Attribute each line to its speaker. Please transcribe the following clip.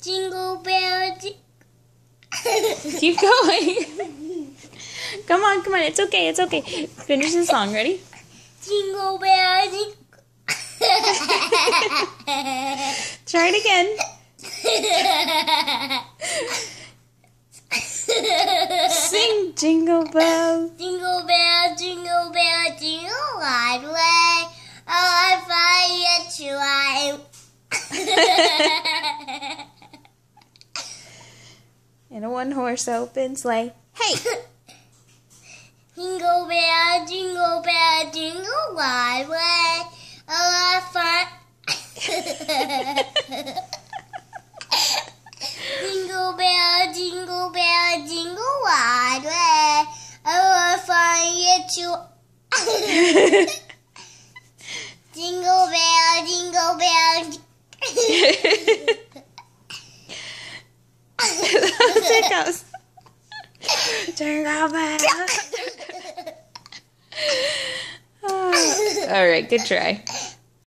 Speaker 1: Jingle bell.
Speaker 2: Keep going. Come on. It's okay. Finish the song. Ready?
Speaker 1: Jingle bell.
Speaker 2: Try it again. Sing jingle bells.
Speaker 1: Jingle bell, jingle bell, jingle all the way. Oh, I find it
Speaker 2: In a one-horse open sleigh. Hey!
Speaker 1: Jingle bell, jingle bell, jingle all the way. Oh, I find Jingle bell, jingle bell, jingle all the way. Oh, I find it Jingle bell, jingle bell.
Speaker 2: There it goes. Jingle bell. All right, good try.